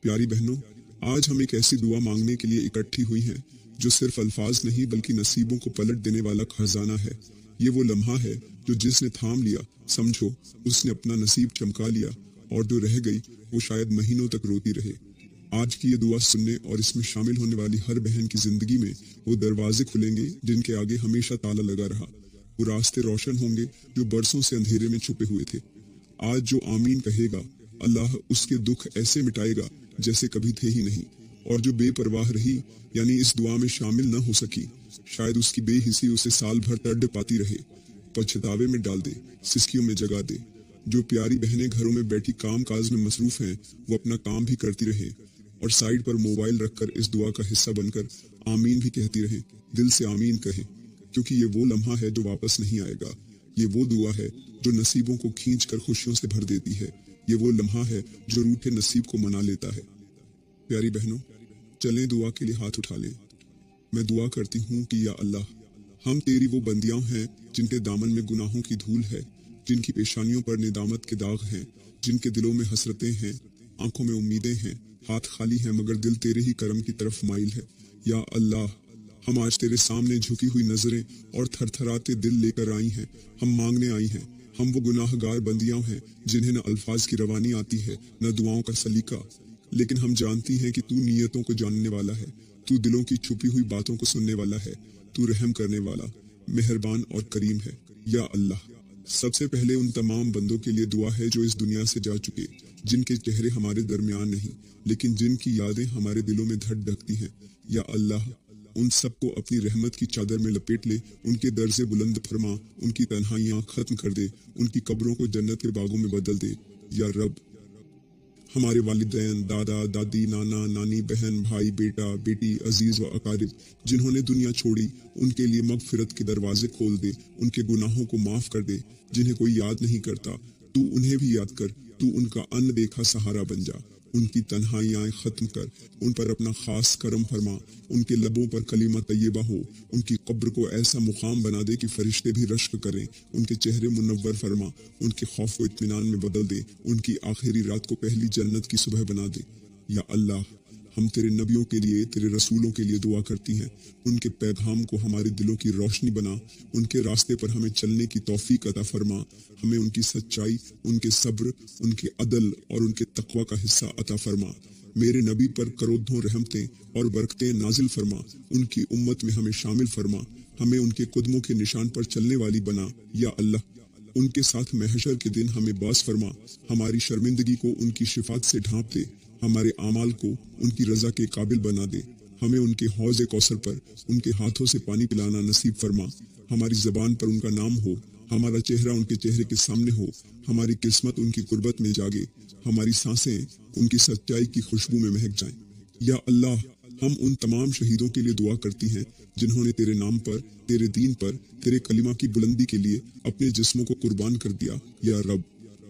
प्यारी बहनों, आज हम एक ऐसी दुआ मांगने के लिए इकट्ठी हुई हैं जो सिर्फ अल्फाज नहीं बल्कि नसीबों को पलट देने वाला खजाना है। ये वो लम्हा है जो जिसने थाम लिया, समझो उसने अपना नसीब चमका लिया, और जो रह गई वो शायद महीनों तक रोती रहे। आज की ये दुआ सुनने और इसमें शामिल होने वाली हर बहन की जिंदगी में वो दरवाजे खुलेंगे जिनके आगे हमेशा ताला लगा रहा, वो रास्ते रोशन होंगे जो बरसों से अंधेरे में छुपे हुए थे। आज जो आमीन कहेगा, अल्लाह उसके दुख ऐसे मिटाएगा जैसे कभी थे ही नहीं, और जो बेपरवाह रही यानी इस दुआ में शामिल न हो सकी, शायद उसकी बेहिसी उसे साल भर तड़ पाती रहे, पछतावे में डाल दे, सिसकियों में जगा दे। जो प्यारी बहनें घरों में बैठी काम काज में मसरूफ हैं, वो अपना काम भी करती रहे और साइड पर मोबाइल रखकर इस दुआ का हिस्सा बनकर आमीन भी कहती रहे। दिल से आमीन कहें, क्योंकि ये वो लम्हा है जो वापस नहीं आएगा। ये वो दुआ है जो नसीबों को खींच कर खुशियों से भर देती है। ये वो लम्हा है जो रूठे नसीब को मना लेता है। प्यारी बहनों, चलें दुआ के लिए हाथ उठा लें। मैं दुआ करती हूँ कि या अल्लाह, हम तेरी वो बंदियां हैं जिनके दामन में गुनाहों की धूल है, जिनकी पेशानियों पर निदामत के दाग हैं, जिनके दिलों में हसरतें हैं, आंखों में उम्मीदें हैं, हाथ खाली हैं मगर दिल तेरे ही करम की तरफ माइल है। या अल्लाह, हम आज तेरे सामने झुकी हुई नजरें और थरथराते दिल लेकर आई हैं। हम मांगने आई हैं। हम वो गुनाहगार बंदियां हैं जिन्हें न अल्फाज की रवानी आती है न दुआओं का सलीका, लेकिन हम जानती हैं कि तू नीयतों को जानने वाला है, तू दिलों की छुपी हुई बातों को सुनने वाला है, तू रहम करने वाला, मेहरबान और करीम है। या अल्लाह, सबसे पहले उन तमाम बंदों के लिए दुआ है जो इस दुनिया से जा चुके, जिनके चेहरे हमारे दरमियान नहीं लेकिन जिनकी यादें हमारे दिलों में धड़ धकती हैं। या अल्लाह, उन सबको अपनी रहमत की चादर में लपेट ले, उनके दर्जे बुलंद फरमा, उनकी तन्हाइयां खत्म कर दे, उनकी कब्रों को जन्नत के बागों में बदल दे। या रब, हमारे वालिदैन, दादा दादी, नाना नानी, बहन भाई, बेटा बेटी, अजीज व अकारिब जिन्होंने दुनिया छोड़ी, उनके लिए मगफिरत के दरवाजे खोल दे, उनके गुनाहों को माफ कर दे। जिन्हें कोई याद नहीं करता, तू उन्हें भी याद कर, तू उनका अनदेखा सहारा बन जा। उनकी तन्हाइयाँ खत्म कर, उन पर अपना खास करम फरमा, उनके लबों पर कलीमा तैयबा हो, उनकी कब्र को ऐसा मुकाम बना दे कि फरिश्ते भी रश्क करें, उनके चेहरे मुनव्वर फरमा, उनके खौफ व इत्मीनान में बदल दे, उनकी आखिरी रात को पहली जन्नत की सुबह बना दे। या अल्लाह, हम तेरे नबियों के लिए, तेरे रसूलों के लिए दुआ करती हैं, उनके पैगाम को हमारे दिलों की रोशनी बना, उनके रास्ते पर हमें चलने की तौफीक अता फरमा, हमें उनकी सच्चाई, उनके सब्र, उनके अदल और उनके तकवा का हिस्सा अता फरमा। मेरे नबी पर करोड़ों रहमतें और बरकतें नाजिल फरमा, उनकी उम्मत में हमें शामिल फरमा, हमें उनके कदमों के निशान पर चलने वाली बना। या अल्लाह, उनके साथ महशर के दिन हमें बास फरमा, हमारी शर्मिंदगी को उनकी शिफात से ढांप दे, हमारे आमाल को उनकी रजा के काबिल बना दे, हमें उनके हौज़े कौसर पर उनके हाथों से पानी पिलाना नसीब फरमा, हमारी ज़बान पर उनका नाम हो, हमारा चेहरा उनके चेहरे के सामने हो, हमारी किस्मत उनकी कुर्बत में जागे, हमारी सांसें उनकी सच्चाई की खुशबू में महक जाएं। या अल्लाह, हम उन तमाम शहीदों के लिए दुआ करती हैं जिन्होंने तेरे नाम पर, तेरे दीन पर, तेरे कलिमा की बुलंदी के लिए अपने जिस्मों को कुर्बान कर दिया। या रब,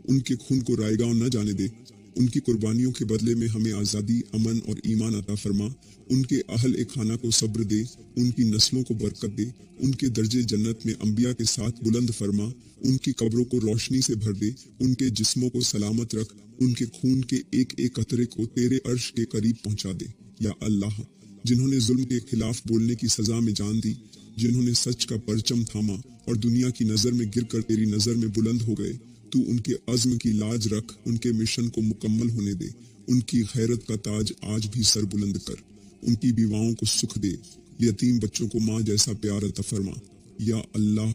उनके खून को रायगां न जाने दे, उनकी कुर्बानियों के बदले में हमें आज़ादी, अमन और ईमान अता फरमा, उनके अहल ए खाना को सब्र दे, उनकी नस्लों को बरकत दे, उनके दर्जे जन्नत में अंबिया के साथ बुलंद फरमा, उनकी कब्रों को रोशनी से भर दे, उनके जिस्मों को सलामत रख, उनके खून के एक एक कतरे को तेरे अर्श के करीब पहुंचा दे। या अल्लाह, जिन्होंने जुल्म के खिलाफ बोलने की सजा में जान दी, जिन्होंने सच का परचम थामा और दुनिया की नज़र में गिरकर तेरी नज़र में बुलंद हो गए, तू उनके अज़्म की लाज रख, उनके मिशन को मुकम्मल होने दे, उनकी खैरत का ताज आज भी सर बुलंद कर, उनकी बीवाओं को सुख दे, यतीम बच्चों को माँ जैसा प्यार अता फरमा। या अल्लाह,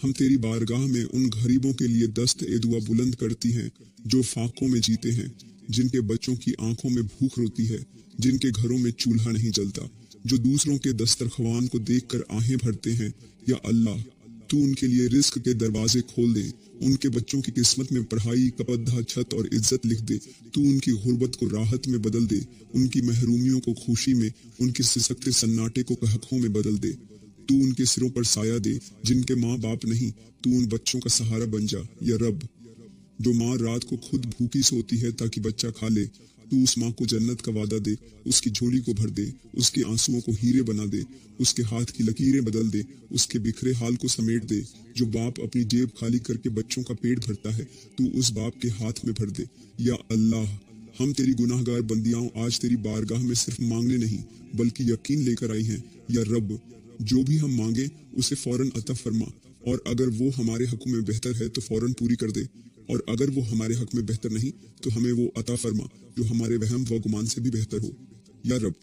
हम तेरी बारगाह में उन गरीबों के लिए दस्त ए दुआ बुलंद करती हैं जो फाकों में जीते हैं, जिनके बच्चों की आंखों में भूख रोती है, जिनके घरों में चूल्हा नहीं जलता, जो दूसरों के दस्तरख्वान को देखकर आहें भरते हैं। या अल्लाह, तू उनके लिए रिस्क के दरवाजे खोल दे, उनके बच्चों की किस्मत में पढ़ाई, कपड़ा, छत और इज्जत लिख दे, तू उनकी गुर्बत को राहत में बदल दे, उनकी महरूमियों को खुशी में, उनके सिसकते सन्नाटे को कहकों में बदल दे, तू उनके सिरों पर साया दे, जिनके माँ बाप नहीं, तू उन बच्चों का सहारा बन जा। या रब, जो माँ रात को खुद भूखी सोती है ताकि बच्चा खा ले, तू उस माँ को जन्नत का वादा दे, उसकी झोली को भर दे, उसके आंसुओं को हीरे बना दे, उसके हाथ की लकीरें बदल दे, उसके बिखरे हाल को समेट दे। जो बाप अपनी जेब खाली करके बच्चों का पेट भरता है, तू उस बाप के हाथ में भर दे। या अल्लाह, हम तेरी गुनाहगार बंदियां आज तेरी बारगाह में सिर्फ मांगने नहीं बल्कि यकीन लेकर आई हैं। या रब, जो भी हम मांगे उसे फौरन अता फरमा, और अगर वो हमारे हक में बेहतर है तो फौरन पूरी कर दे, और अगर वो हमारे हक में बेहतर नहीं तो हमें वो अता फरमा जो हमारे वहम व गुमान से भी बेहतर हो। या रब,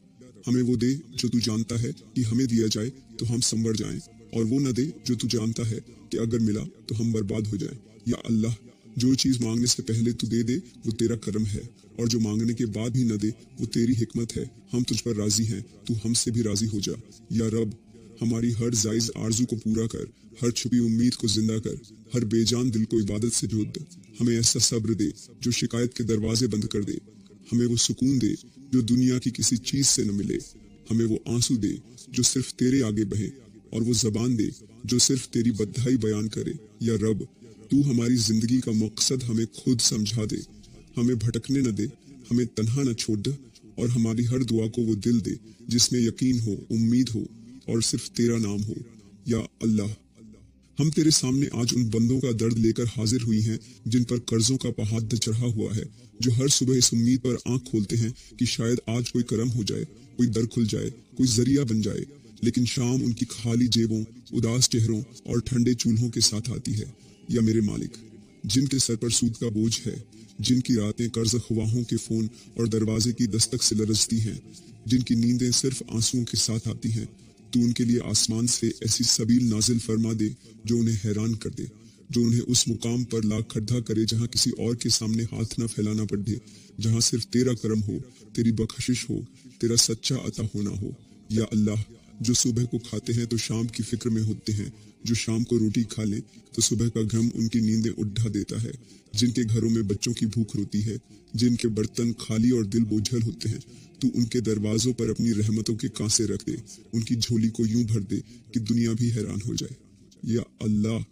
हमें वो दे जो तू जानता है कि हमें दिया जाए तो हम संवर जाएं, और वो न दे जो तू जानता है कि अगर मिला तो हम बर्बाद हो जाएं। या अल्लाह, जो चीज़ मांगने से पहले तू दे दे वो तेरा करम है, और जो मांगने के बाद भी न दे वो तेरी हिकमत है। हम तुझ पर राजी हैं, तू हमसे भी राजी हो जा। या रब, हमारी हर जायज़ आरजू को पूरा कर, हर छुपी उम्मीद को जिंदा कर, हर बेजान दिल को इबादत से जोड़ दे। हमें ऐसा सब्र दे जो शिकायत के दरवाजे बंद कर दे। हमें वो सुकून दे जो दुनिया की किसी चीज से न मिले। हमें वो आंसू दे जो सिर्फ तेरे आगे बहे, और वो जबान दे जो सिर्फ तेरी बधाई बयान करे। या रब, तू हमारी जिंदगी का मकसद हमें खुद समझा दे, हमें भटकने न दे, हमें तन्हा न छोड़ दे, और हमारी हर दुआ को वो दिल दे जिसमें यकीन हो, उम्मीद हो और सिर्फ तेरा नाम हो। या अल्लाह, हम तेरे सामने आज उन बंदों का दर्द लेकर हाजिर हुई हैं जिन पर कर्जों का पहाड़ चढ़ा हुआ है, जो हर सुबह इस उम्मीद पर आंख खोलते हैं कि शायद आज कोई करम हो जाए, कोई दर खुल जाए, कोई जरिया बन जाए, लेकिन शाम उनकी खाली जेबों, उदास चेहरों और ठंडे चूल्हों के साथ आती है। या मेरे मालिक, जिनके सर पर सूद का बोझ है, जिनकी रातें कर्ज ख्वाहों के फोन और दरवाजे की दस्तक से लरजती हैं, जिनकी नींदें सिर्फ आंसुओं के साथ आती हैं, तू उनके लिए आसमान से ऐसी सबील नाजिल फरमा दे जो उन्हें हैरान कर दे, जो उन्हें उस मुकाम पर ला खड़ा करे जहाँ किसी और के सामने हाथ न फैलाना पड़े, जहाँ सिर्फ तेरा करम हो, तेरी बख्शिश हो, तेरा सच्चा अता होना हो। या अल्लाह, जो सुबह को खाते हैं तो शाम की फिक्र में होते हैं, जो शाम को रोटी खा लें तो सुबह का घम उनकी नींदें उठा देता है, जिनके घरों में बच्चों की भूख रोती है, जिनके बर्तन खाली और दिल बोझल होते हैं, तू उनके दरवाजों पर अपनी रहमतों के कांसे रख दे, उनकी झोली को यूं भर दे कि दुनिया भी हैरान हो जाए। या अल्लाह,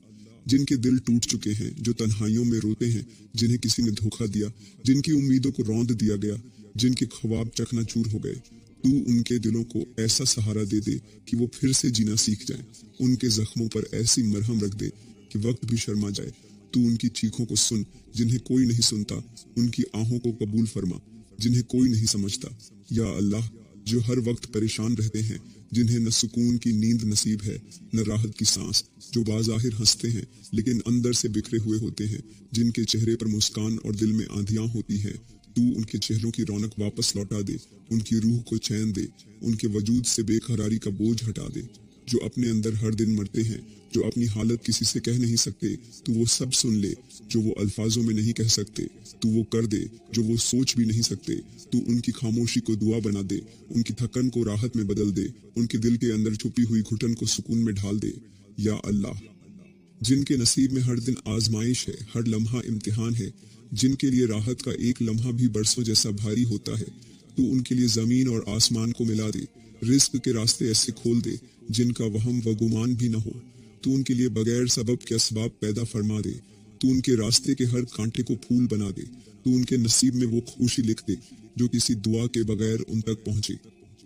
जिनके दिल टूट चुके हैं, जो तन्हाइयों में रोते हैं, जिन्हें किसी ने धोखा दिया, जिनकी उम्मीदों को रौंद दिया गया, जिनके ख्वाब चकनाचूर हो गए, तू उनके दिलों को ऐसा सहारा दे दे कि वो फिर से जीना सीख जाएं, उनके जख्मों पर ऐसी मरहम रख दे कि वक्त भी शर्मा जाए। तू उनकी चीखों को सुन जिन्हें कोई नहीं सुनता, उनकी आहों को कबूल फरमा जिन्हें कोई नहीं समझता। या अल्लाह, जो हर वक्त परेशान रहते हैं, जिन्हें न सुकून की नींद नसीब है न राहत की सांस, जो बाज़ाहिर हंसते हैं लेकिन अंदर से बिखरे हुए होते हैं, जिनके चेहरे पर मुस्कान और दिल में आंधियां होती हैं, तू उनके चेहरों की रौनक वापस लौटा दे, उनकी रूह को चैन दे, उनके वजूद से बेकरारी का बोझ हटा दे। जो अपने अंदर हर दिन मरते हैं, जो अपनी हालत किसी से कह नहीं सकते, तू वो सब सुन ले, जो वो अल्फाजों में नहीं कह सकते, तू वो कर दे, जो वो सोच भी नहीं सकते, तू उनकी खामोशी को दुआ बना दे, उनकी थकन को राहत में बदल दे, उनके दिल के अंदर छुपी हुई घुटन को सुकून में ढाल दे। या अल्लाह, जिनके नसीब में हर दिन आजमाइश है, हर लम्हा इम्तिहान है, जिनके लिए राहत का एक लम्हा भी बरसों जैसा भारी होता है, तू उनके लिए जमीन और आसमान को मिला दे, रिस्क के रास्ते ऐसे खोल दे जिनका वहम व गुमान भी न हो। तू उनके लिए बगैर सबब के असबाब पैदा फरमा दे, तू उनके रास्ते के हर कांटे को फूल बना दे, तू उनके नसीब में वो खुशी लिख दे जो किसी दुआ के बगैर उन तक पहुंचे।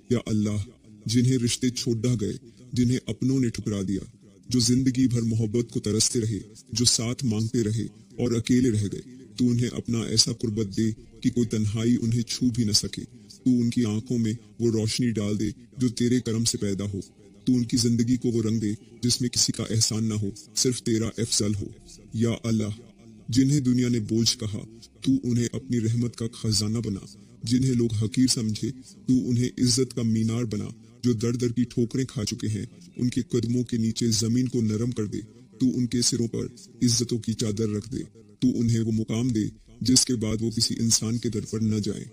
या अल्लाह, जिन्हें रिश्ते छोड़ गए, जिन्हें अपनों ने ठुकरा दिया, जो जिंदगी भर मोहब्बत को तरसते रहे, जो साथ मांगते रहे और अकेले रह गए, तू उन्हें अपना ऐसा कुर्बत दे कि कोई तन्हाई उन्हें छू भी न सके। तू उनकी आंखों में वो रोशनी डाल दे जो तेरे करम से पैदा हो। तू उनकी जिंदगी को वो रंग दे जिसमें किसी का एहसान ना हो, सिर्फ तेरा अफजल हो। या अल्लाह, जिन्हें दुनिया ने बोझ कहा, तू उन्हें अपनी रहमत का खजाना बना, जिन्हें लोग हकीर समझे, तू उन्हें इज्जत का मीनार बना, जो दर दर की ठोकरें खा चुके हैं, उनके कदमों के नीचे जमीन को नरम कर दे, तू उनके सिरों पर इज्जतों की चादर रख दे, तू उन्हें वो मुकाम दे जिसके बाद वो किसी इंसान के दर पर न जाए।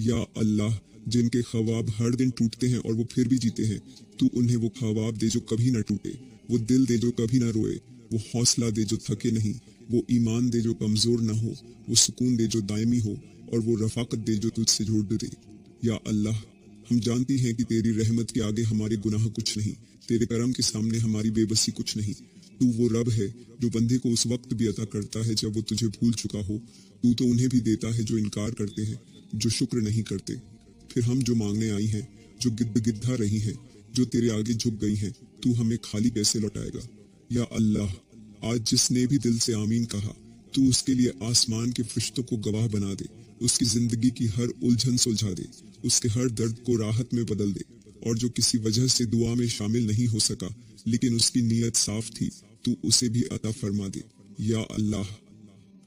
या अल्लाह, जिनके ख्वाब हर दिन टूटते हैं और वो फिर भी जीते हैं, तू उन्हें वो ख्वाब दे जो कभी न टूटे, वो दिल दे जो कभी न रोए, वो हौसला दे जो थके नहीं, वो ईमान दे जो कमजोर न हो, वो सुकून दे जो दायमी हो, और वो रफाकत दे जो तुझसे जोड़ दे। या अल्लाह, हम जानती हैं कि तेरी रहमत के आगे हमारे गुनाह कुछ नहीं, तेरे करम के सामने हमारी बेबसी कुछ नहीं। तू वो रब है जो बंदे को उस वक्त भी अता करता है जब वो तुझे भूल चुका हो। तू तो उन्हें भी देता है जो इनकार करते हैं, जो शुक्र नहीं करते। फिर हम जो मांगने आई हैं, जो गिद्धा रही हैं, जो तेरे आगे झुक गई हैं, तू हमें खाली कैसे लौटाएगा। या अल्लाह, आज जिसने भी दिल से आमीन कहा, तू उसके लिए आसमान के फरिश्तों को गवाह बना दे, उसकी जिंदगी की हर उलझन सुलझा दे, उसके हर दर्द को राहत में बदल दे। और जो किसी वजह से दुआ में शामिल नहीं हो सका लेकिन उसकी नीयत साफ थी, तू उसे भी अता फरमा दे। या अल्लाह,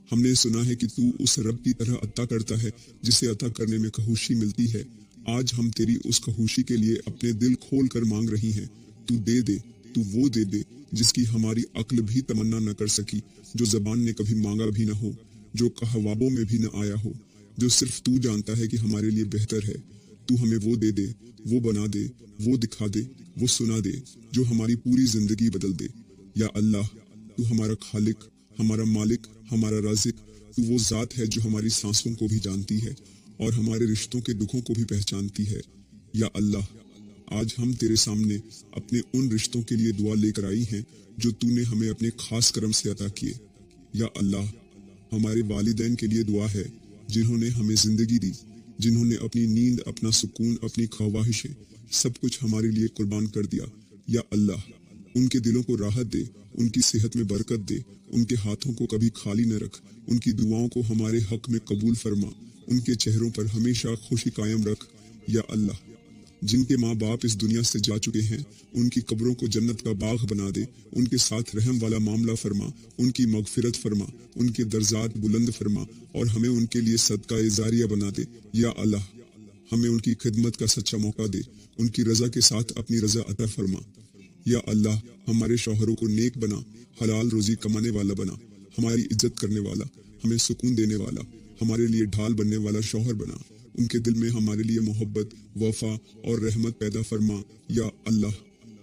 हमने सुना है कि तू उस रब की तरह अता करता है जिसे अता करने में खहुशी मिलती है। आज हम तेरी उस खहुशी के लिए अपने दिल खोल कर मांग रही हैं। तू दे दे, तू वो दे दे जिसकी हमारी अक्ल भी तमन्ना न कर सकी, जो जबान ने कभी मांगा भी न हो, जो कहवाबों में भी न आया हो, जो सिर्फ तू जानता है कि हमारे लिए बेहतर है। तू हमें वो दे दे, वो बना दे, वो दिखा दे, वो सुना दे, जो हमारी पूरी जिंदगी बदल दे। या अल्लाह, तू हमारा खालिक, हमारा मालिक, हमारा राज़िक, तू वो ज़ात है जो हमारी सांसों को भी जानती है और हमारे रिश्तों के दुखों को भी पहचानती है। या अल्लाह, आज हम तेरे सामने अपने उन रिश्तों के लिए दुआ लेकर आई हैं जो तूने हमें अपने खास करम से अता किए। या अल्लाह, हमारे वालिदैन के लिए दुआ है जिन्होंने हमें जिंदगी दी, जिन्होंने अपनी नींद, अपना सुकून, अपनी ख्वाहिशें सब कुछ हमारे लिए कुर्बान कर दिया। या अल्लाह, उनके दिलों को राहत दे, उनकी सेहत में बरकत दे, उनके हाथों को कभी खाली न रख, उनकी दुआओं को हमारे हक में कबूल फरमा, उनके चेहरों पर हमेशा खुशी कायम रख। या अल्लाह, जिनके माँ बाप इस दुनिया से जा चुके हैं, उनकी कब्रों को जन्नत का बाग बना दे, उनके साथ रहम वाला मामला फरमा, उनकी मगफिरत फरमा, उनके दर्जात बुलंद फरमा और हमें उनके लिए सदका जारिया बना दे। या अल्लाह, हमें उनकी खिदमत का सच्चा मौका दे, उनकी रजा के साथ अपनी रजा अता फरमा। या अल्लाह, हमारे शौहरों को नेक बना, हलाल रोजी कमाने वाला बना, हमारी इज्जत करने वाला, हमें सुकून देने वाला, हमारे लिए ढाल बनने वाला शौहर बना। उनके दिल में हमारे लिए मोहब्बत, वफा और रहमत पैदा फरमा। या अल्लाह,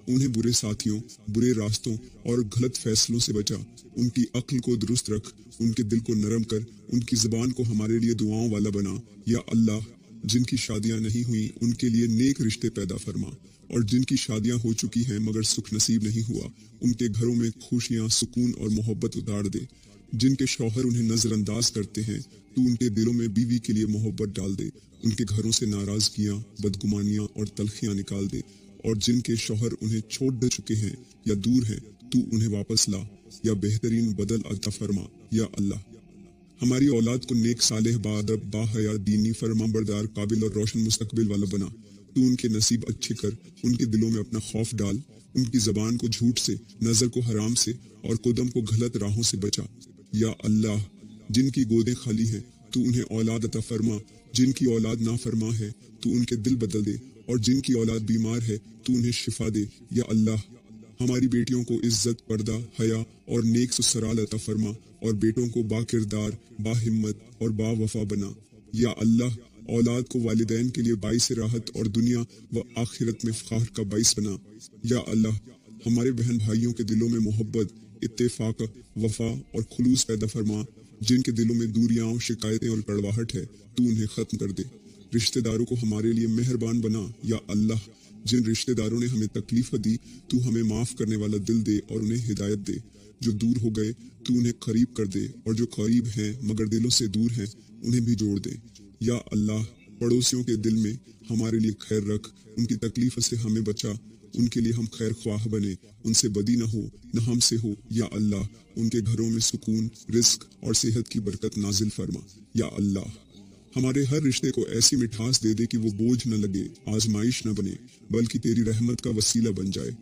उन्हें बुरे साथियों, बुरे रास्तों और गलत फैसलों से बचा, उनकी अक्ल को दुरुस्त रख, उनके दिल को नरम कर, उनकी ज़बान को हमारे लिए दुआओं वाला बना। या अल्लाह, जिनकी शादियां नहीं हुई उनके लिए नेक रिश्ते पैदा फरमा, और जिनकी शादियां हो चुकी हैं मगर सुख नसीब नहीं हुआ, उनके घरों में खुशियां, सुकून और मोहब्बत उतार दे। जिनके शौहर उन्हें नजरअंदाज करते हैं, तू उनके दिलों में बीवी के लिए मोहब्बत डाल दे, उनके घरों से नाराजगियां, बदगुमानियां और तलखियां निकाल दे। और जिनके शौहर उन्हें छोड़ दे चुके हैं या दूर हैं, तू उन्हें वापस ला या बेहतरीन बदल अता फरमा। या अल्लाह, हमारी औलाद को नेक, सालेह, बाअदब, बाहया, दीनी, फरमा बरदार, काबिल और रोशन मुस्तकबिल वाला बना। तू उनके नसीब अच्छे कर, उनके दिलों में अपना खौफ डाल, उनकी जबान को झूठ से, नजर को हराम से और कदम को गलत राहों से बचा। या अल्लाह, जिनकी गोदें खाली हैं, तू उन्हें औलाद अता फरमा, जिनकी औलाद नाफरमा है, तू उनके दिल बदल दे, और जिनकी औलाद बीमार है, तू उन्हें शिफा दे। या अल्लाह, हमारी बेटियों को इज्जत, पर्दा, हया और नेक ससुराल अता फरमा, और बेटों को बाकिरदार, बाहिम्मत और बावफा बना। या अल्लाह, औलाद को वालिदैन के लिए बाइस राहत और दुनिया व आखिरत में फ़ख्र का बाइस बना। या अल्लाह, हमारे बहन भाइयों के दिलों में मोहब्बत, इत्तेफाक, वफा और खुलूस पैदा फरमा। जिनके दिलों में दूरियां, शिकायतें और कड़वाहट है, तू उन्हें खत्म कर दे। रिश्तेदारों को हमारे लिए मेहरबान बना। या अल्लाह, जिन रिश्तेदारों ने हमें तकलीफ दी, तू हमें माफ करने वाला दिल दे और उन्हें हिदायत दे। जो दूर हो गए, तू उन्हें करीब कर दे, और जो करीब हैं मगर दिलों से दूर हैं, उन्हें भी जोड़ दे। या अल्लाह, पड़ोसियों के दिल में हमारे लिए खैर रख, उनकी तकलीफ से हमें बचा, उनके लिए हम खैर ख्वाह बने, उनसे बदी न हो न हमसे हो। या अल्लाह, उनके घरों में सुकून, रिस्क और सेहत की बरकत नाजिल फरमा। या अल्लाह, हमारे हर रिश्ते को ऐसी मिठास दे दे कि वो बोझ न लगे, आजमाइश न बने, बल्कि तेरी रहमत का वसीला बन जाए।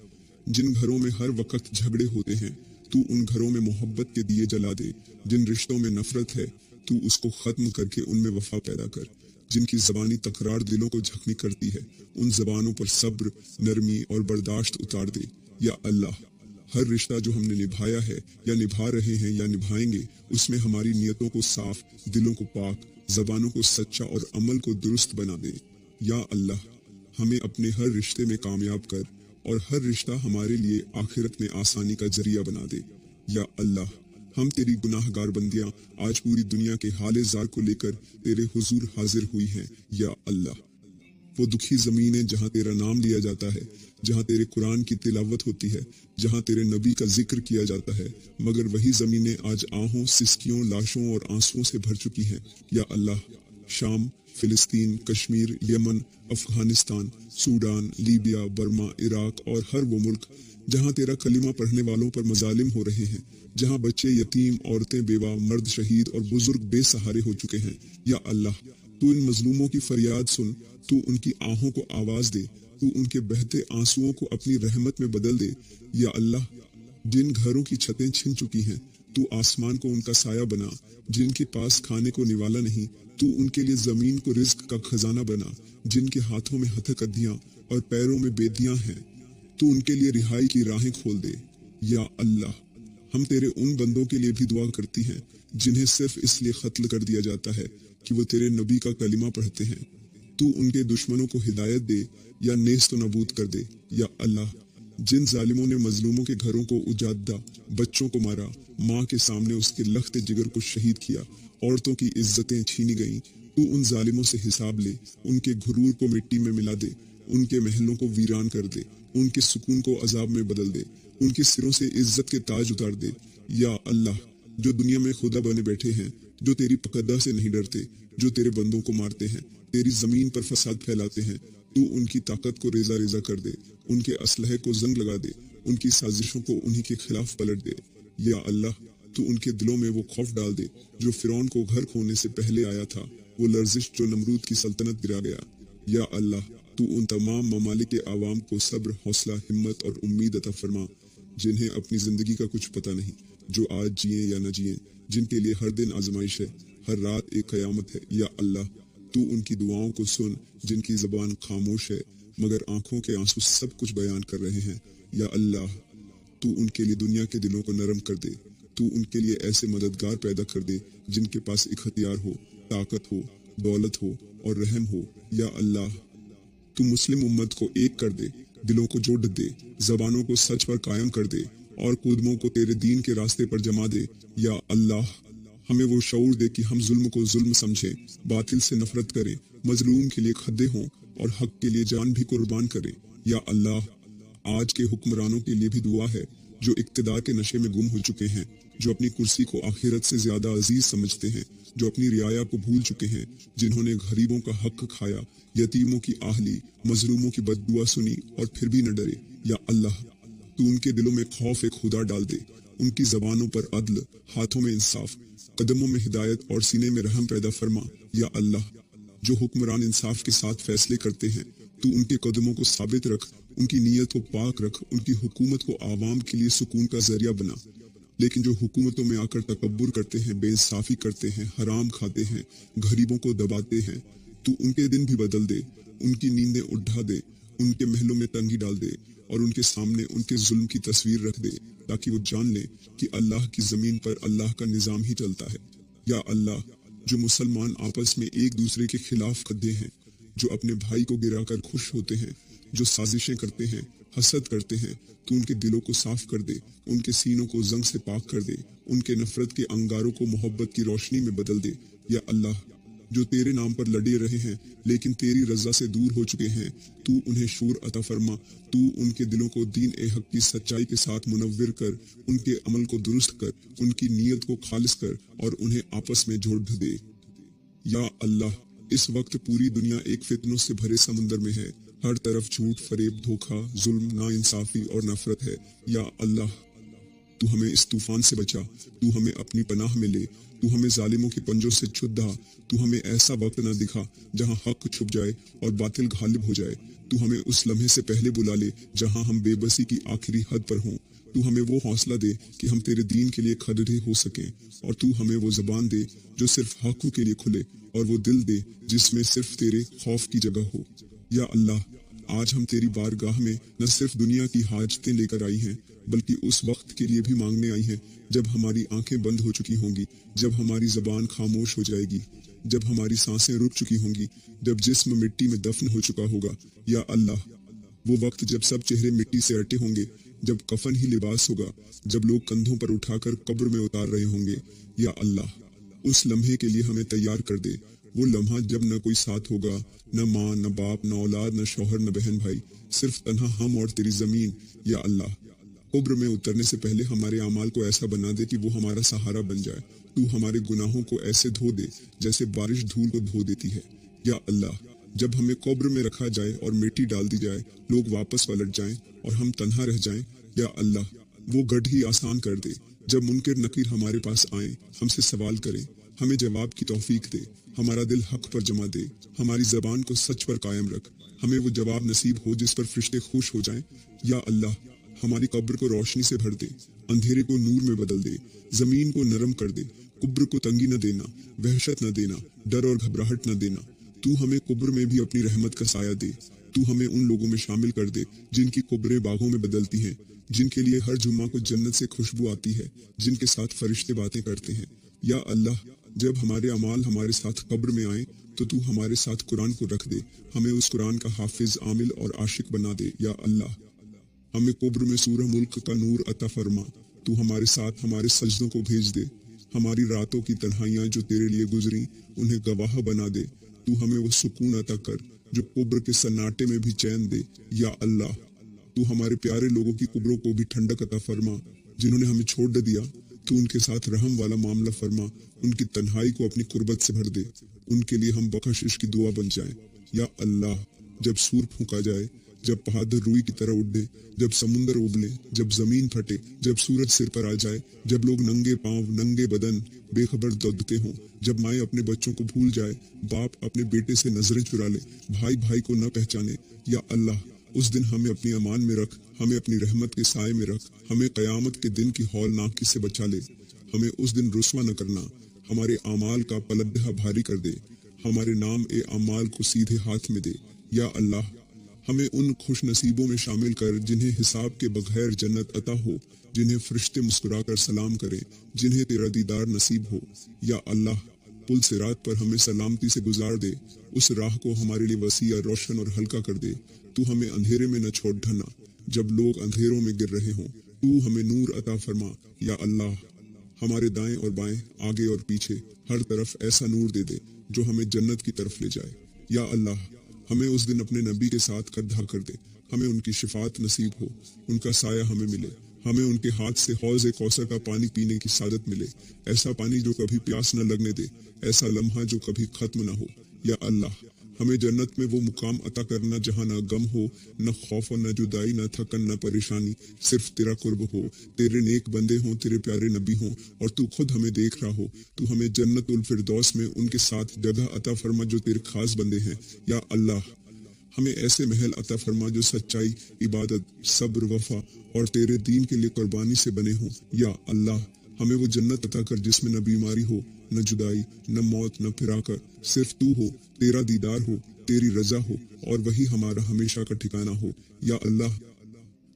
जिन घरों में हर वक्त झगड़े होते हैं, तू उन घरों में मोहब्बत के दिए जला दे। जिन रिश्तों में नफरत है, तू उसको खत्म करके उनमें वफा पैदा कर। जिनकी ज़बानी तकरार दिलों को जख्मी करती है, उन ज़बानों पर सब्र, नरमी और बर्दाश्त उतार दे। या अल्लाह, हर रिश्ता जो हमने निभाया है या निभा रहे हैं या निभाएंगे, उसमें हमारी नियतों को साफ, दिलों को पाक, ज़बानों को सच्चा और अमल को दुरुस्त बना दे। या अल्लाह, हमें अपने हर रिश्ते में कामयाब कर और हर रिश्ता हमारे लिए आखिरत में आसानी का जरिया बना दे। या अल्लाह, हम तेरी गुनाहगार बंदियां आज पूरी दुनिया के हाले जार को लेकर तेरे हुजूर हाजिर हुई हैं। या अल्लाह, वो दुखी ज़मीनें जहाँ तेरा नाम लिया जाता है, जहाँ तेरे कुरान की तिलावत होती है, जहाँ तेरे नबी का जिक्र किया जाता है, मगर वही ज़मीनें आज आहों, सिसकियों, लाशों और आंसुओं से भर चुकी हैं। या अल्लाह, शाम, फिलिस्तीन, Kashmir, Yemen, Afghanistan, Sudan, Libya, Burma, Iraq और हर वो मुल्क जहाँ तेरा कलिमा पढ़ने वालों पर मजालिम हो रहे हैं, जहाँ बच्चे यतीम, औरतें बेवा, मर्द शहीद और बुजुर्ग बेसहारे हो चुके हैं। या अल्लाह, तू इन मजलूमों की फरियाद सुन, तू उनकी आहों को आवाज दे, तू उनके बहते आंसुओं को अपनी रहमत में बदल दे। या अल्लाह, जिन घरों की छतें छिन चुकी हैं, तू आसमान को उनका साया बना। जिनके पास खाने को निवाला नहीं, तू उनके लिए जमीन को रिज्क का खजाना बना। जिनके हाथों में हथकंडियां और पैरों में बेदियां हैं, तू उनके लिए रिहाई की राहें खोल दे। या अल्लाह, हम तेरे उन बंदों के लिए भी दुआ करती हैं जिन्हें सिर्फ इसलिए कत्ल कर दिया जाता है कि वो तेरे नबी का कलिमा पढ़ते हैं। तू उनके दुश्मनों को हिदायत दे या नेस्त नबूद कर दे। या अल्लाह, जिन जालिमों ने मजलूमों के घरों को उजाड़ा, बच्चों को मारा, माँ के सामने उसके लख्ते जिगर को शहीद किया, औरतों की इज्जतें छीनी गईं, तू उन जालिमों से हिसाब ले, उनके घुरूर को मिट्टी में मिला दे, उनके महलों को वीरान कर दे, उनके सुकून को अजाब में बदल दे, उनके सिरों से इज्जत के ताज उतार दे। या अल्लाह, जो दुनिया में खुदा बने बैठे हैं, जो तेरी पकड़ा से नहीं डरते, जो तेरे बंदों को मारते हैं, तेरी जमीन पर फसाद फैलाते हैं, तू उनकी ताकत को रेजा रेजा कर दे, उनके असलहे को जंग लगा दे, उनकी साजिशों को उन्हीं के खिलाफ पलट दे। या अल्लाह, तू उनके दिलों में वो खौफ डाल दे जो फिरौन को घर खोने से पहले आया था, वो लर्जिश जो नमरूद की सल्तनत गिरा गया। या अल्लाह, तू उन तमाम ममालिक के आवाम को सब्र, हौसला, हिम्मत और उम्मीद अता फरमा जिन्हें अपनी जिंदगी का कुछ पता नहीं, जो आज जिए या न जिए, जिनके लिए हर दिन आजमाइश है, हर रात एक कयामत है। या अल्लाह, तू उनकी दुआओं को सुन जिनकी जबान खामोश है मगर आंखों के आंसू सब कुछ बयान कर रहे हैं। या अल्लाह, तू उनके लिए दुनिया के दिलों को नरम कर दे, तू उनके लिए ऐसे मददगार पैदा कर दे जिनके पास इख्तियार हो, ताकत हो, दौलत हो और रहम हो। या अल्लाह, तू मुस्लिम उम्मत को एक कर दे, दिलों को जोड़ दे, जबानों को सच पर कायम कर दे और कूदमों को तेरे दीन के रास्ते पर जमा दे। या अल्लाह, हमें वो शऊर दे कि हम जुल्म को जुल्म समझें, बातिल से नफरत करें, मजलूम के लिए खद्दे हों और हक के लिए जान भी कुर्बान करें। या अल्लाह, आज के हुक्मरानों के लिए भी दुआ है जो इक्तिदार के नशे में गुम हो चुके हैं, जो अपनी कुर्सी को आखिरत से ज्यादा अजीज समझते हैं, जो अपनी रियाया को भूल चुके हैं, जिन्होंने गरीबों का हक खाया, यतीमों की आह ली, मजलूमों की बद्दुआ सुनी और फिर भी न डरे। या अल्लाह, तू उनके दिलों में खौफ एक खुदा डाल दे, उनकी जबानों पर अदल, हाथों में इंसाफ, कदमों में हिदायत और सीने में रहम पैदा फरमा। या अल्लाह, जो हुक्मरान इंसाफ के साथ फैसले करते हैं, तू उनके कदमों को साबित रख, उनकी नीयत को पाक रख, उनकी हुकूमत को आवाम के लिए सुकून का जरिया बना। लेकिन जो हुकूमतों में आकर तकब्बुर करते हैं, बेइंसाफी करते हैं, हराम खाते हैं, गरीबों को दबाते हैं, तू उनके दिन भी बदल दे, उनकी नींदें उठा दे, उनके महलों में तंगी डाल दे और उनके सामने उनके जुल्म की तस्वीर रख दे, ताकि वो जान ले कि अल्लाह की जमीन पर अल्लाह का निजाम ही चलता है। या अल्लाह, जो मुसलमान आपस में एक दूसरे के खिलाफ खद्दे हैं, जो अपने भाई को गिराकर खुश होते हैं, जो साजिशें करते हैं, हसद करते हैं, तू उनके दिलों को साफ कर दे, उनके सीनों को जंग से पाक कर दे, उनके नफरत के अंगारों को मोहब्बत की रोशनी में बदल दे। या अल्लाह, जो तेरे नाम पर लड़े रहे हैं लेकिन तेरी रजा से दूर हो चुके हैं, तू उन्हें शूर अता फरमा, तू उनके दिलों को दीन ए हक की सच्चाई के साथ मुनव्विर कर, उनके अमल को दुरुस्त कर, उनकी नीयत को खालिस कर और उन्हें आपस में जोड़ दे। या अल्लाह, इस वक्त पूरी दुनिया एक फितनों से भरे समुंदर में है, हर तरफ झूठ, फरेब, धोखा, जुल्म, नाइंसाफी और नफरत है। या अल्लाह, तू हमें इस तूफान से बचा, तू हमें अपनी पनाह में ले, तू हमें जालिमों के पंजों से छुड़ा, तू हमें ऐसा वक्त न दिखा जहां हक छुप जाए और बातिल गालिब हो जाए, तू हमें उस लम्हे से पहले बुला ले जहां हम बेबसी की आखिरी हद पर हों, तू हमें वो हौसला दे कि हम तेरे दीन के लिए खड़े हो सकें, और तू हमें वो जबान दे जो सिर्फ हक के लिए खुले और वो दिल दे जिसमें सिर्फ तेरे खौफ की जगह हो। या अल्लाह, आज हम तेरी बारगाह में न सिर्फ दुनिया की हाजतें लेकर आई हैं, बल्कि उस वक्त के लिए भी मांगने आई हैं जब हमारी आंखें बंद हो चुकी होंगी, जब हमारी जबान खामोश हो जाएगी, जब हमारी सांसें रुक चुकी होंगी, जब जिस्म मिट्टी में दफन हो चुका होगा। या अल्लाह, वो वक्त जब सब चेहरे मिट्टी से अटे होंगे, जब कफन ही लिबास होगा, जब लोग कंधों पर उठाकर कब्र में उतार रहे होंगे। या अल्लाह, उस लम्हे के लिए हमें तैयार कर दे, वो लम्हा जब न कोई साथ होगा, न माँ, न बाप, न औलाद, न शौहर, न बहन भाई, सिर्फ तन्हा हम और तेरी जमीन। या अल्लाह, कब्र में उतरने से पहले हमारे अमाल को ऐसा बना दे कि वो हमारा सहारा बन जाए, तू हमारे गुनाहों को ऐसे धो दे जैसे बारिश धूल को धो देती है। या अल्लाह, जब हमें कब्र में रखा जाए और मिट्टी डाल दी जाए, लोग वापस पलट जाएं और हम तन्हा रह जाएं, या अल्लाह, वो गढ़ ही आसान कर दे। जब मुनकिर नकीर हमारे पास आए, हमसे सवाल करें, हमें जवाब की तौफीक दे, हमारा दिल हक पर जमा दे, हमारी जबान को सच पर कायम रख, हमें वो जवाब नसीब हो जिस पर फरिश्ते खुश हो जाएं। या अल्लाह, हमारी कब्र को रोशनी से भर दे, अंधेरे को नूर में बदल दे, जमीन को नरम कर दे, कुब्र को तंगी न देना, वहशत न देना, डर और घबराहट न देना। तू हमें कुब्र में भी अपनी रहमत का साया दे। तू हमें उन लोगों में शामिल कर दे जिनकी कुब्रें बागों में बदलती हैं, जिनके लिए हर जुम्मा को जन्नत से खुशबू आती है, जिनके साथ फरिश्ते बातें करते हैं। या अल्लाह, जब हमारे अमाल हमारे साथ कब्र में आए तो तू हमारे साथ कुरान को रख दे, हमें उस कुरान का हाफिज, आमिल और आशिक बना दे। या अल्लाह, हमें कुब्र में सूरह मुल्क का नूर अता फरमा। तू हमारे साथ हमारे सजदों को भेज दे, हमारी रातों की तन्हाइयां जो तेरे लिए गुजरी उन्हें गवाह बना दे। तू हमें वो सुकून अता कर जो कुब्र के सन्नाटे में भी चैन दे। या अल्लाह, तू हमारे प्यारे लोगों की कुब्रों को भी ठंडक अता फरमा, जिन्होंने हमें छोड़ दिया। तू उनके साथ रहम वाला मामला फरमा, उनकी तन्हाई को अपनी कुर्बत से भर दे, उनके लिए हम बख्शिश की दुआ बन जाएं। या अल्लाह, जब सूर फूंका जाए, जब पहाड़ रुई की तरह उड़े, जब समुंदर उबले, जब जमीन फटे, जब सूरज सिर पर आ जाए, जब लोग नंगे पांव, नंगे बदन बेखबर दौड़ते हों, जब माएँ अपने बच्चों को भूल जाए, बाप अपने बेटे से नजरें चुरा ले, भाई भाई को न पहचाने। या अल्लाह, उस दिन हमें अपनी अमान में रख, हमें अपनी रहमत के साए में रख, हमें कयामत के दिन की हौलनाकी से बचा ले। हमें उस दिन रुस्वा न करना, हमारे अमाल का पलड़ा भारी कर दे, हमारे नाम ए अमाल को सीधे हाथ में दे। या अल्लाह, हमें उन खुश नसीबों में शामिल कर जिन्हें हिसाब के बगैर जन्नत अता हो, जिन्हें फरिश्ते मुस्कुरा कर सलाम करें, जिन्हें तेरा दीदार नसीब हो। या अल्लाह, पुल सिरात पर हमें सलामती से गुजार दे, उस राह को हमारे लिए वसीया, रोशन और हल्का कर दे। तू हमें अंधेरे में न छोड़ ढना, जब लोग अंधेरों में गिर रहे हों, तू हमें नूर अता फरमा। या अल्लाह, हमारे दाएं और बाएं, आगे और पीछे, हर तरफ ऐसा नूर दे दे जो हमें जन्नत की तरफ ले जाए। या अल्लाह, हमें उस दिन अपने नबी के साथ कंधा कर दे, हमें उनकी शिफात नसीब हो, उनका साया हमें मिले, हमें उनके हाथ से हौज़ कौसर का पानी पीने की सादत मिले, ऐसा पानी जो कभी प्यास न लगने दे, ऐसा लम्हा जो कभी खत्म न हो। या अल्लाह, हमें जन्नत में वो मुकाम अता करना जहाँ न गम हो, न खौफ, न जुदाई, न थकन, न परेशानी, सिर्फ तेरा कुर्ब हो, तेरे नेक बंदे हों, तेरे प्यारे नबी हों और तू खुद हमें देख रहा हो। तू हमें जन्नतुल फिरदौस में उनके साथ जगह अता फरमा जो तेरे खास बंदे हैं। या अल्लाह, हमें ऐसे महल अता फरमा जो सच्चाई, इबादत, सब्र, वफा और तेरे दीन के लिए कुर्बानी से बने हों। या अल्लाह, हमें वो जन्नत अता कर जिसमें न बीमारी हो, न जुदाई, न मौत, न फिराकर, सिर्फ तू हो, तेरा दीदार हो, तेरी रजा हो और वही हमारा हमेशा का ठिकाना हो। या अल्लाह,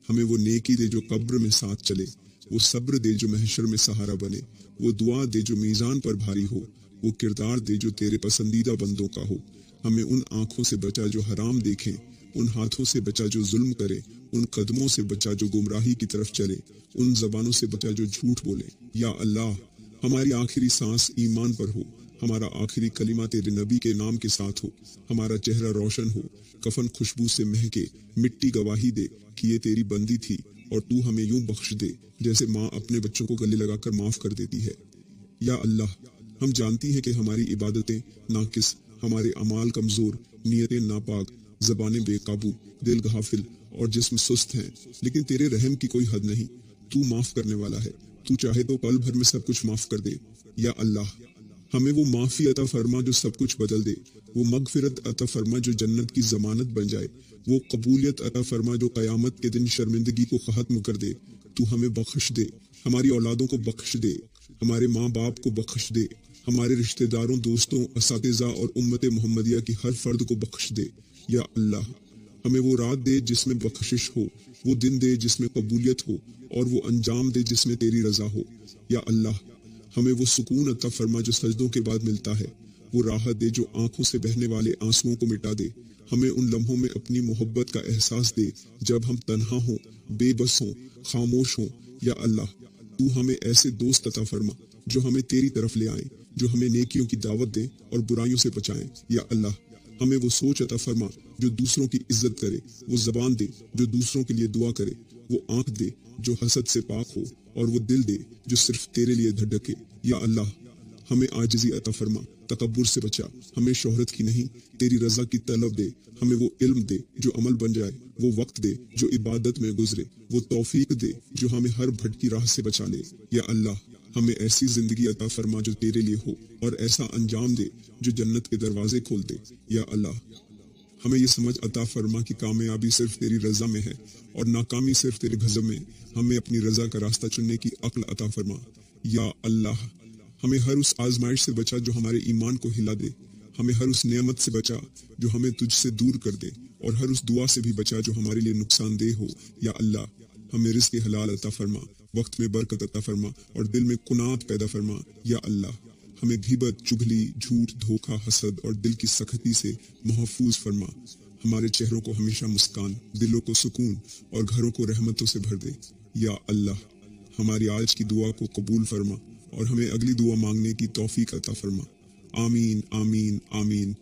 हमें वो नेकी दे जो कब्र में साथ चले, वो सब्र दे जो महशर में सहारा बने, वो दुआ दे जो मीज़ान पर भारी हो, वो किरदार दे जो तेरे पसंदीदा बंदों का हो। हमें उन आँखों से बचा जो हराम देखें, उन हाथों से बचा जो जुल्म करे, उन कदमों से बचा जो गुमराही की तरफ चले, उन जबानों से बचा जो झूठ बोले। या अल्लाह, हमारी आखिरी सांस ईमान पर हो, हमारा आखिरी कलिमा तेरे नबी के नाम के साथ हो, हमारा चेहरा रोशन हो, कफन खुशबू से महके, मिट्टी गवाही दे कि ये तेरी बंदी थी और तू हमें यूं बख्श दे जैसे माँ अपने बच्चों को गले लगाकर माफ कर देती है। या अल्लाह, हम जानती हैं कि हमारी इबादतें नाकिस, हमारे अमाल कमजोर, नीयतें नापाक, ज़बानें बेकाबू, दिल गाफिल और जिस्म सुस्त हैं, लेकिन तेरे रहम की कोई हद नहीं। तू माफ करने वाला है, तू चाहे तो पल भर में सब कुछ माफ कर दे। या अल्लाह, हमें वो माफी अता फरमा जो सब कुछ बदल दे, वो मगफिरत अता फरमा जो जन्नत की जमानत बन जाए, वो कबूलियत अता फरमा जो क़यामत के दिन शर्मिंदगी को खत्म कर दे। तू हमें बख्श दे, हमारी औलादों को बख्श दे, हमारे माँ बाप को बख्श दे, हमारे रिश्तेदारों, दोस्तों, असातिज़ा और उम्मत मोहम्मदिया की हर फर्द को बख्श दे। या अल्लाह, हमें वो रात दे जिसमें बख्शिश हो, वो दिन दे जिसमें कबूलियत हो और वो अंजाम दे जिसमें तेरी रजा हो। या अल्लाह, हमें वो सुकून अता फरमा जो सजदों के बाद मिलता है, वो राहत दे जो आंखों से बहने वाले आंसुओं को मिटा दे, हमें उन लम्हों में अपनी मोहब्बत का एहसास दे जब हम तन्हा हों, बेबस हों, खामोश हों। या अल्लाह, तू हमें ऐसे दोस्त अता फरमा जो हमें तेरी तरफ ले आए, जो हमें नेकियों की दावत दे और बुराइयों से बचाएं। या अल्लाह, हमें वो सोच अता फरमा जो दूसरों की इज्जत करे, वो जबान दे जो दूसरों के लिए दुआ करे, वो आंख दे जो हसद से पाक हो और वो दिल दे जो सिर्फ तेरे लिए धड़के। या अल्लाह, हमें आजिज़ी अता फरमा तकब्बुर से बचा, हमें शोहरत की नहीं तेरी रजा की तलब दे, हमें वो इल्म दे जो अमल बन जाए, वो वक्त दे जो इबादत में गुजरे, वो तौफीक दे जो हमें हर भटकी राह से बचा ले। या अल्लाह, हमें ऐसी जिंदगी अता फरमा जो तेरे लिए हो, और ऐसा अंजाम दे जो जन्नत के दरवाजे खोल दे। या अल्लाह, हमें ये समझ अता फरमा कि कामयाबी सिर्फ तेरी रजा में है और नाकामी सिर्फ तेरे गज़ब में। हमें अपनी रजा का रास्ता चुनने की अक्ल अता फरमा। या अल्लाह, हमें हर उस आजमाइश से बचा जो हमारे ईमान को हिला दे, हमें हर उस नेमत से बचा जो हमें तुझसे दूर कर दे, और हर उस दुआ से भी बचा जो हमारे लिए नुकसानदेह हो। या अल्लाह, हमें रिज़्क़ हलाल अता फरमा, वक्त में बरकत अता फरमा और दिल में कुनात पैदा फरमा। या अल्लाह, हमें घीबत, चुगली, झूठ, धोखा, हसद और दिल की सख्ती से महफूज फरमा। हमारे चेहरों को हमेशा मुस्कान, दिलों को सुकून और घरों को रहमतों से भर दे। या अल्लाह, हमारी आज की दुआ को कबूल फरमा और हमें अगली दुआ मांगने की तौफीक अता फरमा। आमीन आमीन आमीन।